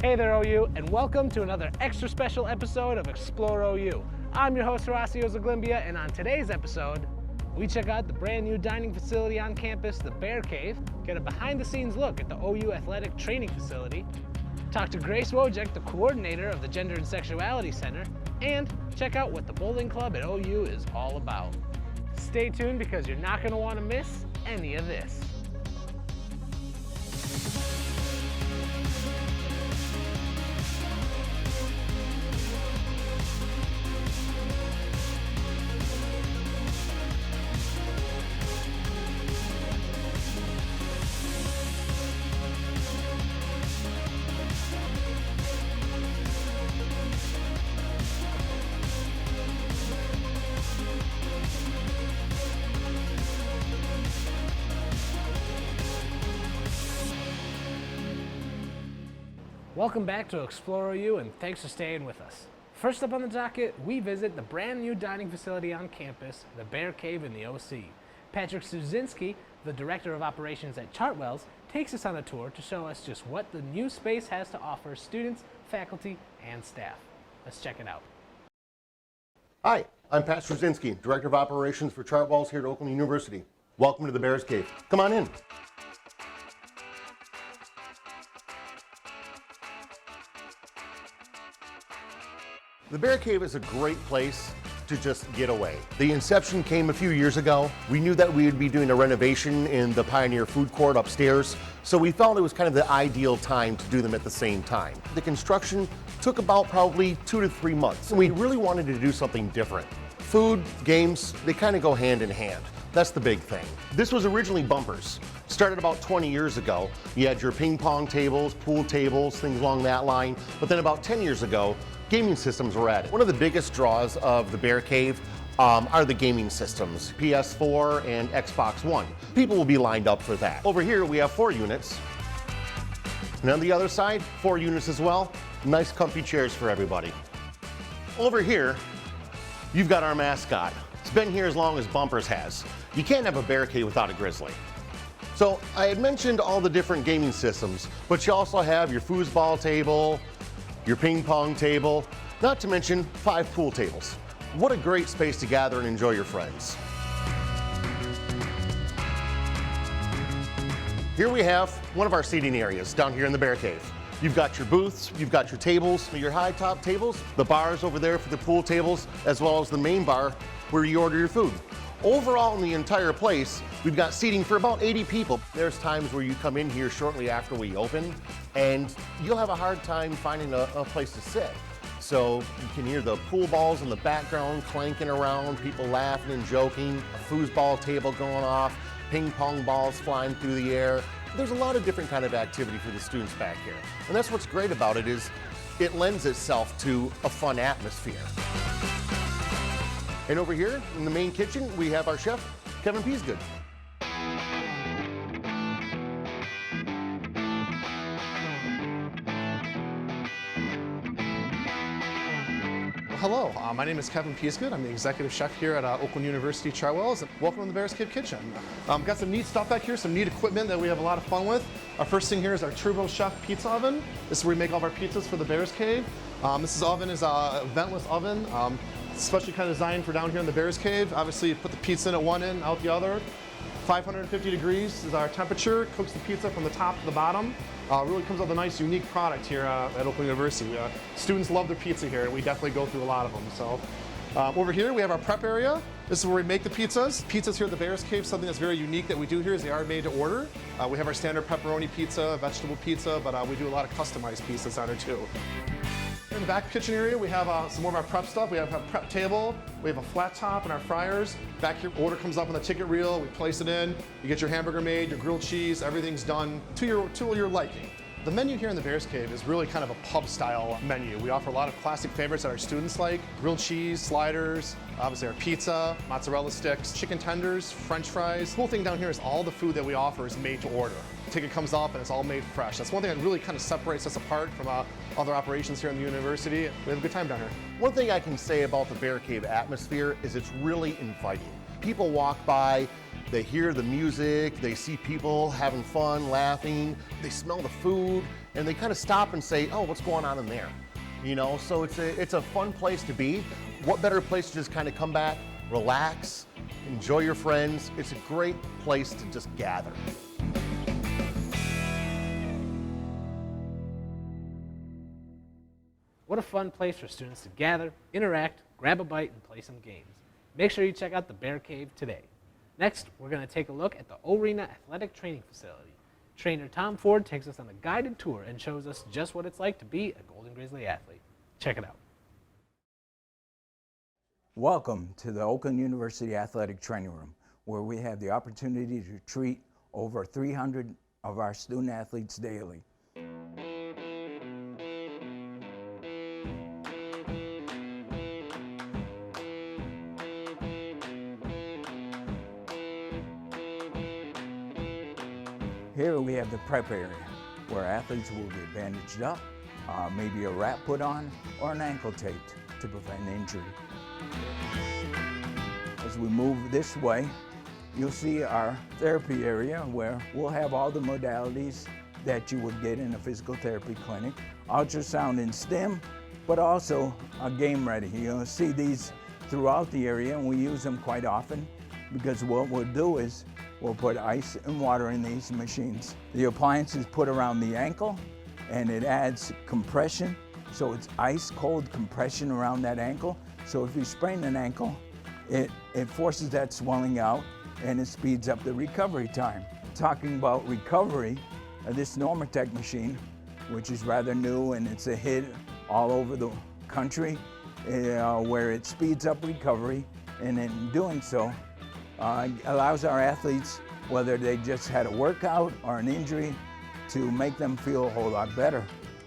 Hey there, OU, and welcome to another extra special episode of Explore OU. I'm your host, Horacio Zaglimbia, and on today's episode, we check out the brand new dining facility on campus, the Bear Cave, get a behind-the-scenes look at the OU Athletic Training Facility, talk to Grace Wojcik, the coordinator of the Gender and Sexuality Center, and check out what the bowling club at OU is all about. Stay tuned because you're not going to want to miss any of this. Welcome back to Explore OU, and thanks for staying with us. First up on the docket, we visit the brand new dining facility on campus, the Bear Cave in the OC. Patrick Suzinski, the Director of Operations at Chartwells, takes us on a tour to show us just what the new space has to offer students, faculty, and staff. Let's check it out. Hi, I'm Pat Struzinski, Director of Operations for Chartwells here at Oakland University. Welcome to the Bears Cave. Come on in. The Bear Cave is a great place to just get away. The inception came a few years ago. We knew that we would be doing a renovation in the Pioneer Food Court upstairs, so we felt it was kind of the ideal time to do them at the same time. The construction took about probably 2 to 3 months, and we really wanted to do something different. Food, games, they kind of go hand in hand. That's the big thing. This was originally bumpers. Started about 20 years ago. You had your ping pong tables, pool tables, things along that line. But then about 10 years ago, gaming systems were added. One of the biggest draws of the Bear Cave are the gaming systems, PS4 and Xbox One. People will be lined up for that. Over here we have 4 units. And on the other side, 4 units as well. Nice comfy chairs for everybody. Over here, you've got our mascot. It's been here as long as Bumpers has. You can't have a Bear Cave without a Grizzly. So I had mentioned all the different gaming systems, but you also have your foosball table, your ping pong table, not to mention 5 pool tables. What a great space to gather and enjoy your friends. Here we have one of our seating areas down here in the Bear Cave. You've got your booths, you've got your tables, your high top tables, the bars over there for the pool tables, as well as the main bar where you order your food. Overall in the entire place, we've got seating for about 80 people. There's times where you come in here shortly after we open and you'll have a hard time finding a place to sit. So you can hear the pool balls in the background clanking around, people laughing and joking, a foosball table going off, ping pong balls flying through the air. There's a lot of different kind of activity for the students back here. And that's what's great about it is it lends itself to a fun atmosphere. And over here in the main kitchen, we have our chef, Kevin Peasgood. Hello, my name is Kevin Peasgood. I'm the executive chef here at Oakland University Chartwells. Welcome to the Bears Cave Kitchen. Got some neat stuff back here, some neat equipment that we have a lot of fun with. Our first thing here is our Turbo Chef pizza oven. This is where we make all of our pizzas for the Bears Cave. This oven is a ventless oven, especially kind of designed for down here in the Bears Cave. Obviously, you put the pizza in at one end, out the other. 550 degrees is our temperature, cooks the pizza from the top to the bottom. Really comes out with a nice, unique product here at Oakland University. Students love their pizza here, and we definitely go through a lot of them. So, over here we have our prep area. This is where we make the pizzas. Pizzas here at the Bears Cave, something that's very unique that we do here is they are made to order. We have our standard pepperoni pizza, vegetable pizza, but we do a lot of customized pizzas on it too. In the back kitchen area, we have some more of our prep stuff. We have a prep table, we have a flat top and our fryers. Back here, order comes up on the ticket reel, we place it in, you get your hamburger made, your grilled cheese, everything's done to your liking. The menu here in the Bears Cave is really kind of a pub style menu. We offer a lot of classic favorites that our students like. Grilled cheese, sliders, obviously our pizza, mozzarella sticks, chicken tenders, french fries. The cool thing down here is all the food that we offer is made to order. The ticket comes up and it's all made fresh. That's one thing that really kind of separates us apart from other operations here in the university. We have a good time down here. One thing I can say about the Bear Cave atmosphere is it's really inviting. People walk by, They hear the music, they see people having fun, laughing, they smell the food, and they kind of stop and say, oh, what's going on in there? You know, so it's a fun place to be. What better place to just kind of come back, relax, enjoy your friends. It's a great place to just gather. What a fun place for students to gather, interact, grab a bite, and play some games. Make sure you check out the Bear Cave today. Next, we're going to take a look at the Arena Athletic Training Facility. Trainer Tom Ford takes us on a guided tour and shows us just what it's like to be a Golden Grizzly athlete. Check it out. Welcome to the Oakland University Athletic Training Room, where we have the opportunity to treat over 300 of our student athletes daily. Here we have the prep area, where athletes will get bandaged up, maybe a wrap put on, or an ankle taped to prevent injury. As we move this way, you'll see our therapy area, where we'll have all the modalities that you would get in a physical therapy clinic. Ultrasound and stim, but also game ready. You'll see these throughout the area, and we use them quite often, because what we'll do is we'll put ice and water in these machines. The appliance is put around the ankle, and it adds compression. So it's ice cold compression around that ankle. So if you sprain an ankle, it forces that swelling out, and it speeds up the recovery time. Talking about recovery, this Normatec machine, which is rather new and it's a hit all over the country, where it speeds up recovery, and in doing so, allows our athletes, whether they just had a workout or an injury, to make them feel a whole lot better.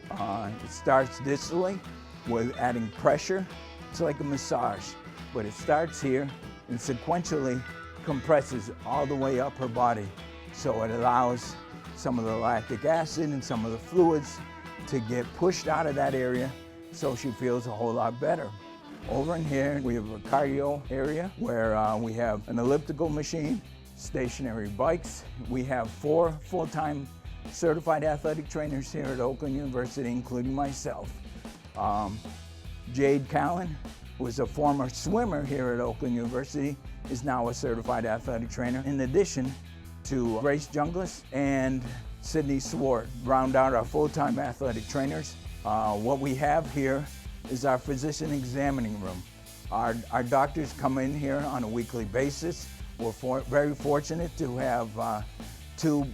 It starts distally with adding pressure. It's like a massage, but it starts here and sequentially compresses all the way up her body. So it allows some of the lactic acid and some of the fluids to get pushed out of that area, so she feels a whole lot better. Over in here, we have a cardio area where we have an elliptical machine, stationary bikes. We have 4 full-time certified athletic trainers here at Oakland University, including myself. Jade Callan, who was a former swimmer here at Oakland University, is now a certified athletic trainer, in addition to Grace Jungles and Sydney Swart, round out our full-time athletic trainers. What we have here is our physician examining room. Our doctors come in here on a weekly basis. We're very fortunate to have 2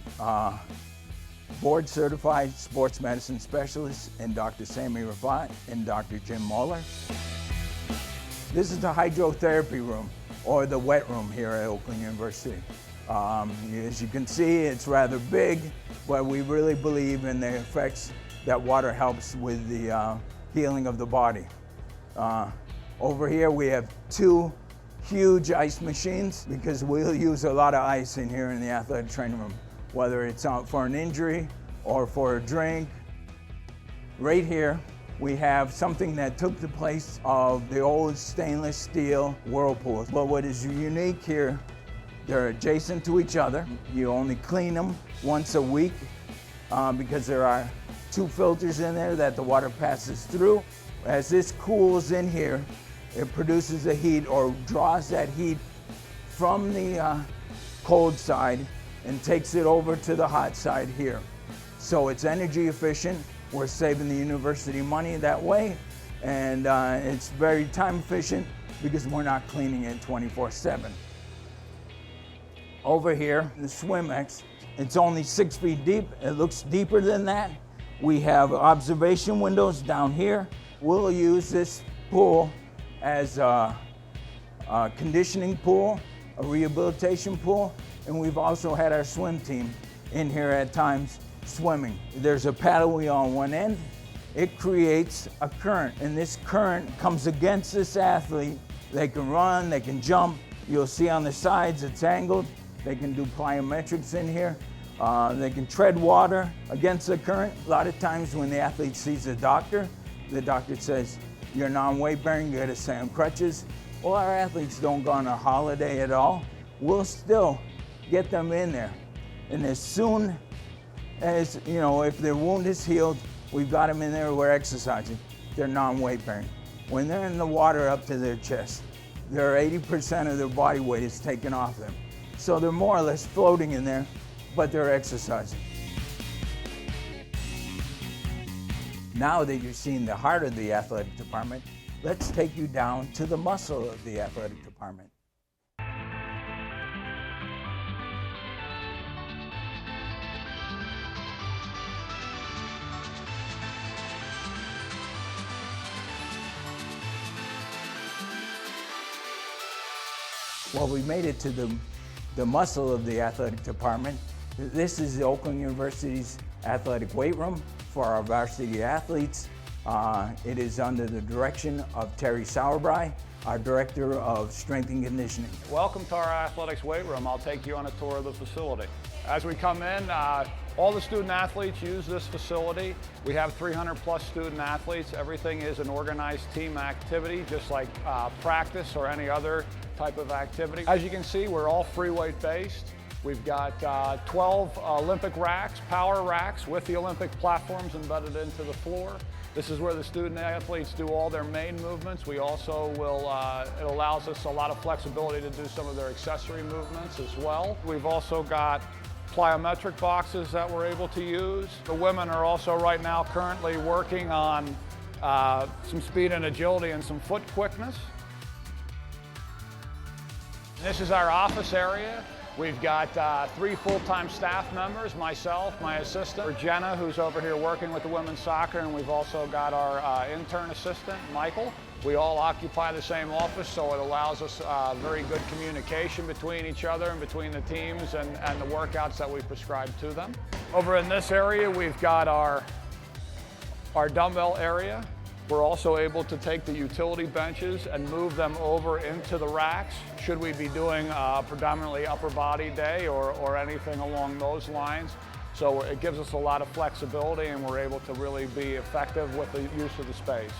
board-certified sports medicine specialists, and Dr. Sammy Rafat and Dr. Jim Moeller. This is the hydrotherapy room, or the wet room here at Oakland University. As you can see, it's rather big, but we really believe in the effects that water helps with the healing of the body. Over here we have 2 huge ice machines, because we'll use a lot of ice in here in the athletic training room, whether it's for an injury or for a drink. Right here we have something that took the place of the old stainless steel whirlpools. But what is unique here, they're adjacent to each other. You only clean them once a week, because there are 2 filters in there that the water passes through. As this cools in here, it produces the heat, or draws that heat from the cold side and takes it over to the hot side here. So it's energy efficient. We're saving the university money that way, and it's very time efficient because we're not cleaning it 24/7. Over here, the SwimX, it's only 6 feet deep. It looks deeper than that. We have observation windows down here. We'll use this pool as a conditioning pool, a rehabilitation pool, and we've also had our swim team in here at times swimming. There's a paddle wheel on one end. It creates a current, and this current comes against this athlete. They can run, they can jump. You'll see on the sides it's angled. They can do plyometrics in here. They can tread water against the current. A lot of times when the athlete sees the doctor says, you're non-weight bearing, you gotta stay on crutches. Well, our athletes don't go on a holiday at all. We'll still get them in there. And as soon as, you know, if their wound is healed, we've got them in there, we're exercising. They're non-weight bearing. When they're in the water up to their chest, they're 80% of their body weight is taken off them. So they're more or less floating in there, but they're exercising. Now that you've seen the heart of the athletic department, let's take you down to the muscle of the athletic department. Well, we made it to the muscle of the athletic department. This is the Oakland University's athletic weight room for our varsity athletes. It is under the direction of Terry Sauerbry, our Director of Strength and Conditioning. Welcome to our athletics weight room. I'll take you on a tour of the facility. As we come in, all the student athletes use this facility. We have 300 plus student athletes. Everything is an organized team activity, just like practice or any other type of activity. As you can see, we're all free weight based. We've got 12 Olympic racks, power racks with the Olympic platforms embedded into the floor. This is where the student athletes do all their main movements. We also will, it allows us a lot of flexibility to do some of their accessory movements as well. We've also got plyometric boxes that we're able to use. The women are also right now currently working on some speed and agility and some foot quickness. This is our office area. We've got 3 full-time staff members, myself, my assistant, Jenna, who's over here working with the women's soccer, and we've also got our intern assistant, Michael. We all occupy the same office, so it allows us very good communication between each other and between the teams and the workouts that we prescribe to them. Over in this area, we've got our dumbbell area. We're also able to take the utility benches and move them over into the racks should we be doing predominantly upper body day or anything along those lines. So it gives us a lot of flexibility and we're able to really be effective with the use of the space.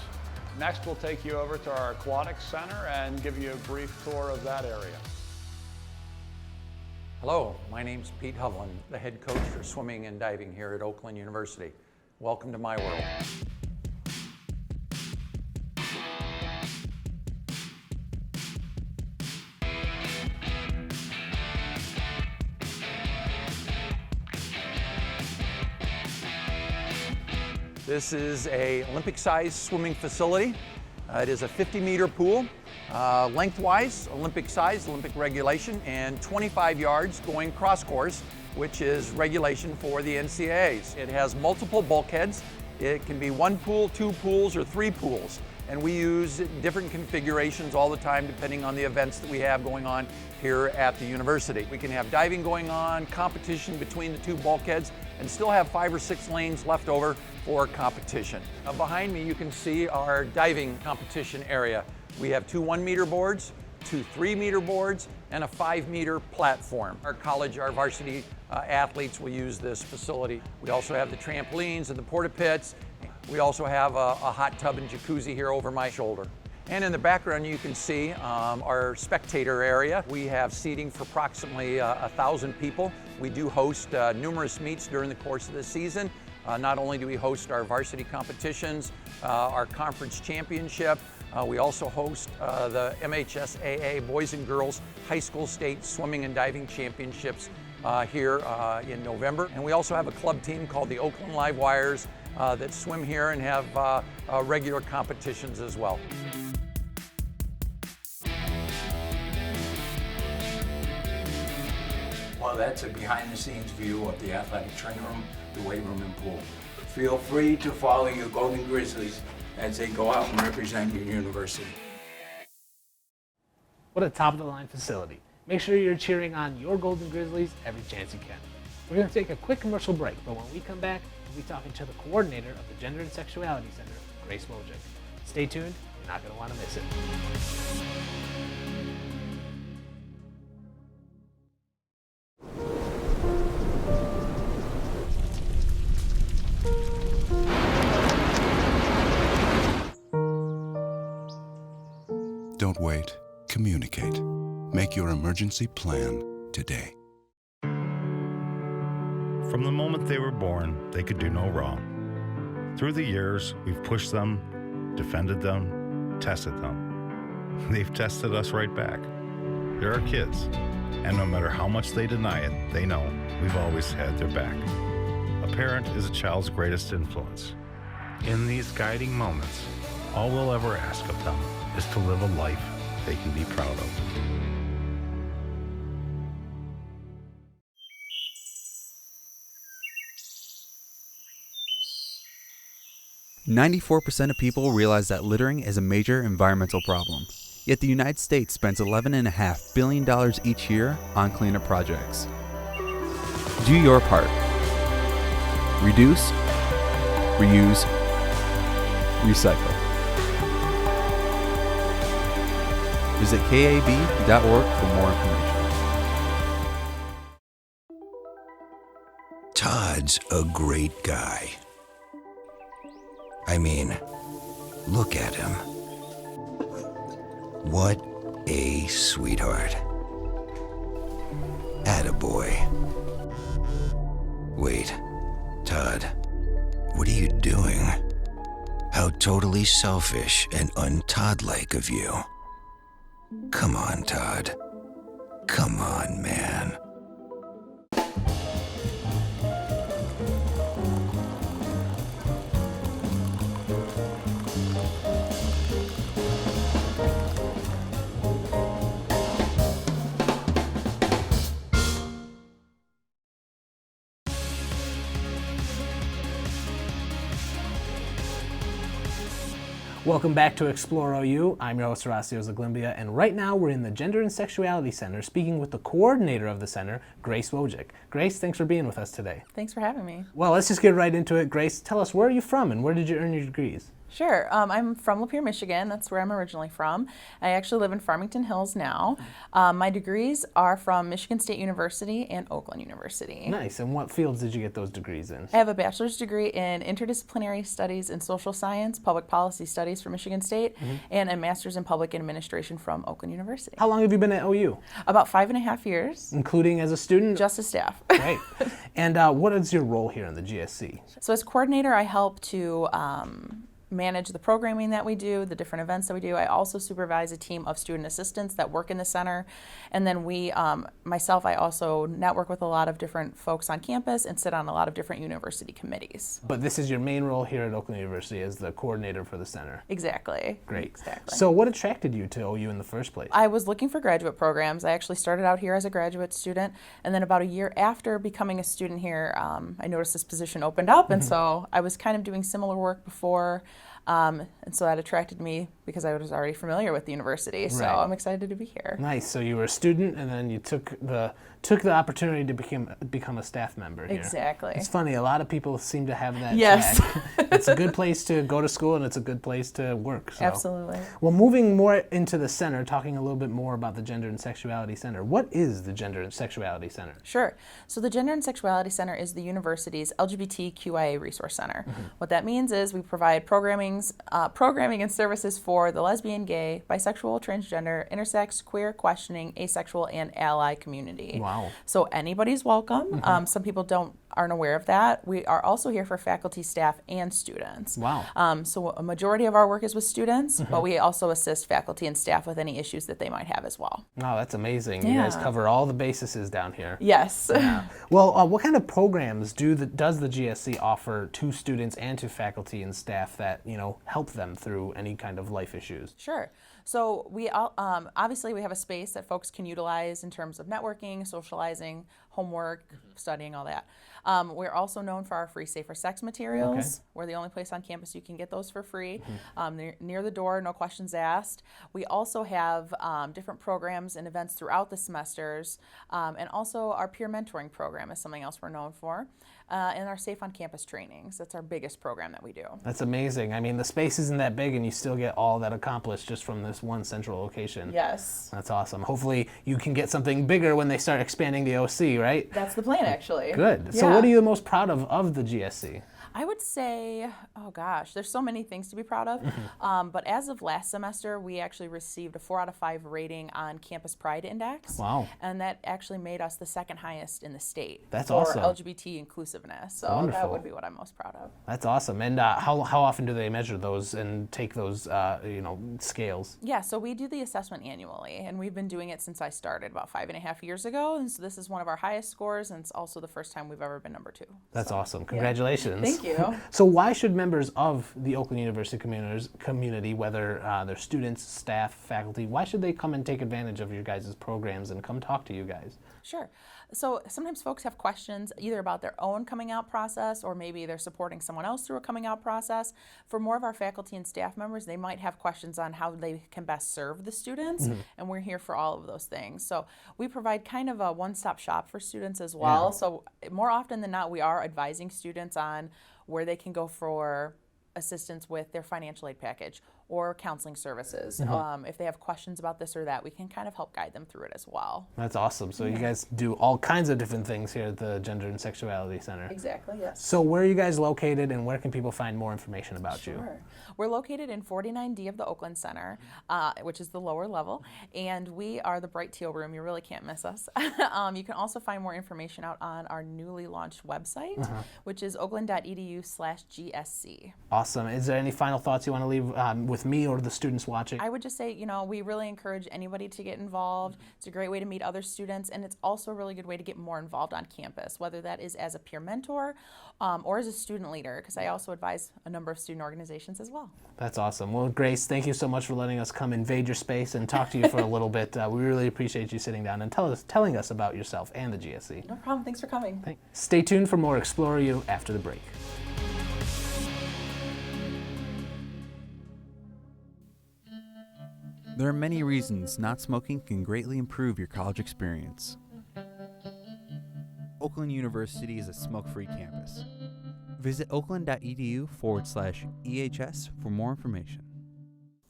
Next, we'll take you over to our aquatics center and give you a brief tour of that area. Hello, my name's Pete Hovland, the head coach for swimming and diving here at Oakland University. Welcome to my world. This is a Olympic-sized swimming facility. It is a 50-meter pool, lengthwise, Olympic size, Olympic regulation, and 25 yards going cross course, which is regulation for the NCAAs. It has multiple bulkheads. It can be 1 pool, 2 pools, or 3 pools. And we use different configurations all the time depending on the events that we have going on here at the university. We can have diving going on, competition between the 2 bulkheads, and still have 5 or 6 lanes left over for competition. Behind me you can see our diving competition area. We have 2 1-meter boards, 2 3-meter boards, and a 5-meter platform. Our college, our varsity athletes will use this facility. We also have the trampolines and the porta pits. We also have a hot tub and jacuzzi here over my shoulder. And in the background you can see our spectator area. We have seating for approximately 1,000 people. We do host numerous meets during the course of the season. Not only do we host our varsity competitions, our conference championship, we also host the MHSAA Boys and Girls High School State Swimming and Diving Championships here in November. And we also have a club team called the Oakland Live Wires that swim here and have regular competitions as well. Well, that's a behind-the-scenes view of the athletic training room, the weight room, and pool. Feel free to follow your Golden Grizzlies as they go out and represent your university. What a top-of-the-line facility. Make sure you're cheering on your Golden Grizzlies every chance you can. We're going to take a quick commercial break, but when we come back, we'll be talking to the coordinator of the Gender and Sexuality Center, Grace Wojcik. Stay tuned, you're not going to want to miss it. Don't wait. Communicate. Make your emergency plan today. From the moment they were born, they could do no wrong. Through the years, we've pushed them, defended them, tested them. They've tested us right back. They're our kids, and no matter how much they deny it, they know we've always had their back. A parent is a child's greatest influence. In these guiding moments, all we'll ever ask of them is to live a life they can be proud of. 94% of people realize that littering is a major environmental problem. Yet the United States spends $11.5 billion each year on cleanup projects. Do your part. Reduce, reuse, recycle. Visit KAB.org for more information. Todd's a great guy. I mean, look at him. What a sweetheart. Attaboy. Wait, Todd, what are you doing? How totally selfish and un-Todd-like of you. Come on, Todd. Come on, man. Welcome back to Explore OU. I'm your host, Horacio Zaglimbia, and right now we're in the Gender and Sexuality Center speaking with the coordinator of the center, Grace Wojcik. Grace, thanks for being with us today. Thanks for having me. Well, let's just get right into it. Grace, tell us, where are you from and where did you earn your degrees? Sure. I'm from Lapeer, Michigan. That's where I'm originally from. I actually live in Farmington Hills now. My degrees are from Michigan State University and Oakland University. Nice. And what fields did you get those degrees in? I have a bachelor's degree in interdisciplinary studies in social science, public policy studies from Michigan State, and a master's in public administration from Oakland University. How long have you been at OU? About 5.5 years. Including as a student? Just as staff. Great. And what is your role here in the GSC? So as coordinator, I help to manage the programming that we do, the different events that we do. I also supervise a team of student assistants that work in the center. And then I also network with a lot of different folks on campus and sit on a lot of different university committees. But this is your main role here at Oakland University as the coordinator for the center. Exactly. Great. Exactly. So what attracted you to OU in the first place? I was looking for graduate programs. I actually started out here as a graduate student, and then about a year after becoming a student here, I noticed this position opened up, and so I was kind of doing similar work before. And so that attracted me because I was already familiar with the university. So Right. I'm excited to be here. Nice. So you were a student, and then you took the opportunity to become a staff member here. Exactly. It's funny. A lot of people seem to have that. Yes. track. It's a good place to go to school, and it's a good place to work. So. Absolutely. Well, moving more into the center, talking a little bit more about the Gender and Sexuality Center. What is the Gender and Sexuality Center? Sure. So the Gender and Sexuality Center is the university's LGBTQIA Resource Center. What that means is we provide programming and services for the lesbian, gay, bisexual, transgender, intersex, queer, questioning, asexual, and ally community. Wow. So anybody's welcome. Some people aren't aware of that. We are also here for faculty, staff, and students. Wow. So a majority of our work is with students, but we also assist faculty and staff with any issues that they might have as well. Wow, that's amazing. You guys cover all the bases down here. Yes. Yeah. Well, what kind of programs does the GSC offer to students and to faculty and staff that help them through any kind of life issues? Sure. So we obviously we have a space that folks can utilize in terms of networking, socializing, homework, studying, all that. We're also known for our free Safer Sex materials. Okay. We're the only place on campus you can get those for free. They're near the door, no questions asked. We also have different programs and events throughout the semesters, and also our peer mentoring program is something else we're known for, and our Safe on Campus trainings. That's our biggest program that we do. That's amazing. I mean, the space isn't that big, and you still get all that accomplished just from this one central location. Yes. That's awesome. Hopefully, you can get something bigger when they start expanding the OC, right? That's the plan, actually. Good. So Yeah. what are you the most proud of the GSC? I would say, oh gosh, there's so many things to be proud of. But as of last semester, we actually received a 4 out of 5 rating on Campus Pride Index. Wow. And that actually made us the second highest in the state. That's for awesome. LGBT inclusiveness. So Wonderful. that would be what I'm most proud of. That's awesome. And how often do they measure those and take those scales? Yeah, so we do the assessment annually, and we've been doing it since I started about 5.5 years ago. And so this is one of our highest scores, and it's also the first time we've ever been number 2. That's awesome. Congratulations. Thank you. So why should members of the Oakland University community, whether they're students, staff, faculty, why should they come and take advantage of your guys' programs and come talk to you guys? Sure. So sometimes folks have questions either about their own coming out process, or maybe they're supporting someone else through a coming out process. For more of our faculty and staff members, they might have questions on how they can best serve the students, and we're here for all of those things. So we provide kind of a one-stop shop for students as well. Yeah. So more often than not, we are advising students on where they can go for assistance with their financial aid package or counseling services. If they have questions about this or that, we can kind of help guide them through it as well. That's awesome. So you guys do all kinds of different things here at the Gender and Sexuality Center. Exactly, yes. So where are you guys located, and where can people find more information about you? Sure. We're located in 49D of the Oakland Center, which is the lower level, and we are the Bright Teal Room. You really can't miss us. You can also find more information out on our newly launched website, which is oakland.edu/GSC. Awesome. Is there any final thoughts you want to leave with me or the students watching? I would just say, we really encourage anybody to get involved. It's a great way to meet other students, and it's also a really good way to get more involved on campus, whether that is as a peer mentor or as a student leader, because I also advise a number of student organizations as well. That's awesome. Well, Grace, thank you so much for letting us come invade your space and talk to you for a little bit. We really appreciate you sitting down and telling us about yourself and the GSC. No problem. Thanks for coming. Stay tuned for more Explore You after the break. There are many reasons not smoking can greatly improve your college experience. Oakland University is a smoke-free campus. Visit oakland.edu/EHS for more information.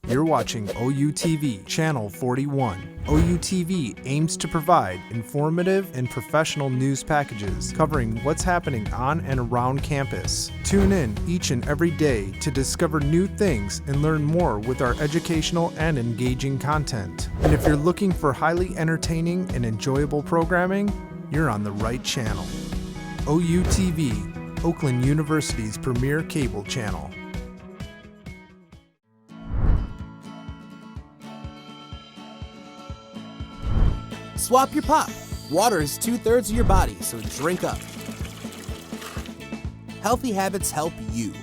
You're watching OUTV Channel 41. OUTV aims to provide informative and professional news packages covering what's happening on and around campus. Tune in each and every day to discover new things and learn more with our educational and engaging content. And if you're looking for highly entertaining and enjoyable programming, you're on the right channel. OUTV, Oakland University's premier cable channel. Swap your pop. Water is 2/3 of your body, so drink up. Healthy habits help you.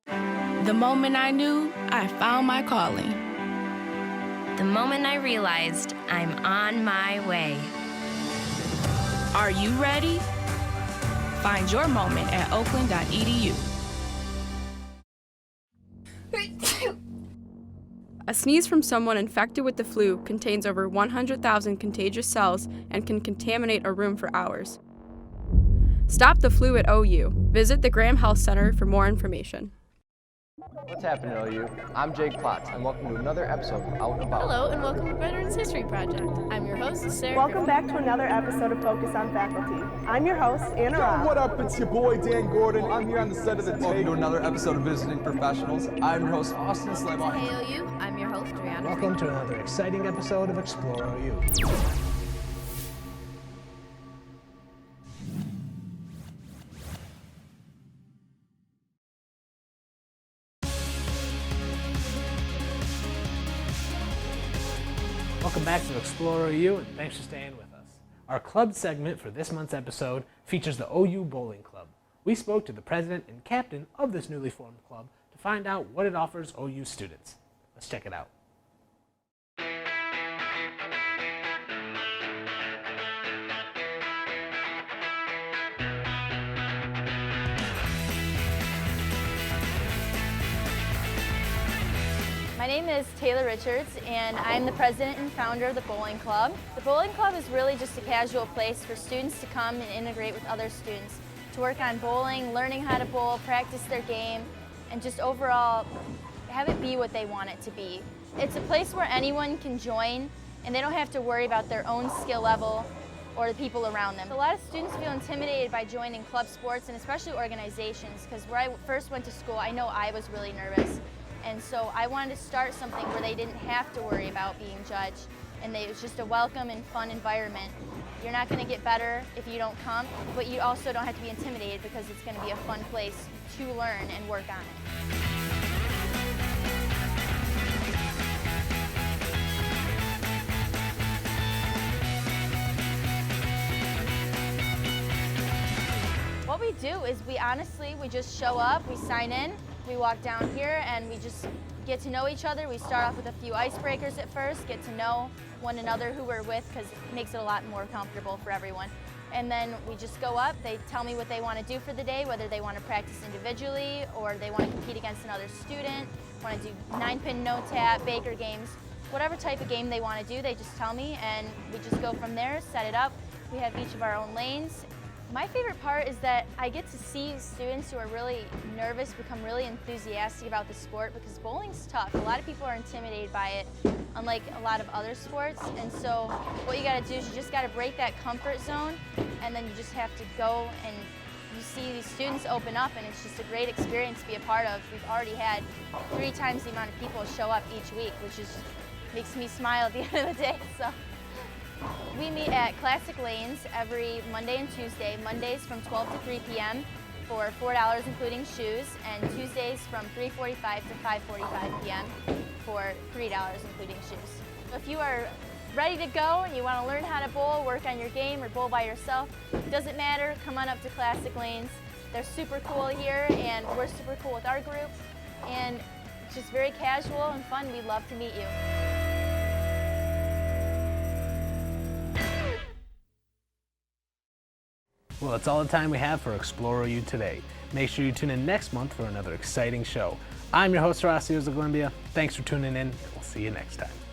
The moment I knew, I found my calling. The moment I realized I'm on my way. Are you ready? Find your moment at oakland.edu. A sneeze from someone infected with the flu contains over 100,000 contagious cells and can contaminate a room for hours. Stop the flu at OU. Visit the Graham Health Center for more information. What's happening, OU? I'm Jake Klotz, and welcome to another episode of Out and About. Hello, and welcome to Veterans History Project. I'm your host, Sarah. Welcome back to another episode of Focus on Faculty. I'm your host, Anna Robb. What up? It's your boy, Dan Gordon. I'm here on the set of the tape. Welcome to another episode of Visiting Professionals. I'm your host, Austin Slaybaugh. Hey, OU. I'm your host, Brianna. Welcome to another exciting episode of Explore OU. Welcome back to Explore OU, and thanks for staying with us. Our club segment for this month's episode features the OU Bowling Club. We spoke to the president and captain of this newly formed club to find out what it offers OU students. Let's check it out. My name is Taylor Richards, and I'm the president and founder of the Bowling Club. The Bowling Club is really just a casual place for students to come and integrate with other students, to work on bowling, learning how to bowl, practice their game, and just overall have it be what they want it to be. It's a place where anyone can join, and they don't have to worry about their own skill level or the people around them. A lot of students feel intimidated by joining club sports and especially organizations, because where I first went to school, I know I was really nervous. And so I wanted to start something where they didn't have to worry about being judged, and it was just a welcome and fun environment. You're not going to get better if you don't come, but you also don't have to be intimidated because it's going to be a fun place to learn and work on it. What we do is we just show up, we sign in, we walk down here, and we just get to know each other. We start off with a few icebreakers at first, get to know one another, who we're with, because it makes it a lot more comfortable for everyone. And then we just go up, they tell me what they want to do for the day, whether they want to practice individually or they want to compete against another student, want to do 9-pin, no-tap, Baker games, whatever type of game they want to do, they just tell me, and we just go from there, set it up. We have each of our own lanes. My favorite part is that I get to see students who are really nervous become really enthusiastic about the sport, because bowling's tough. A lot of people are intimidated by it, unlike a lot of other sports. And so what you gotta do is you just gotta break that comfort zone, and then you just have to go and you see these students open up, and it's just a great experience to be a part of. We've already had 3 times the amount of people show up each week, which is makes me smile at the end of the day. So. We meet at Classic Lanes every Monday and Tuesday. Mondays from 12 to 3 p.m. for $4 including shoes, and Tuesdays from 3:45 to 5:45 p.m. for $3 including shoes. If you are ready to go and you want to learn how to bowl, work on your game, or bowl by yourself, doesn't matter, come on up to Classic Lanes. They're super cool here, and we're super cool with our group, and it's just very casual and fun. We'd love to meet you. Well, that's all the time we have for Explore OU today. Make sure you tune in next month for another exciting show. I'm your host, Horacio Zaglimbia. Thanks for tuning in, and we'll see you next time.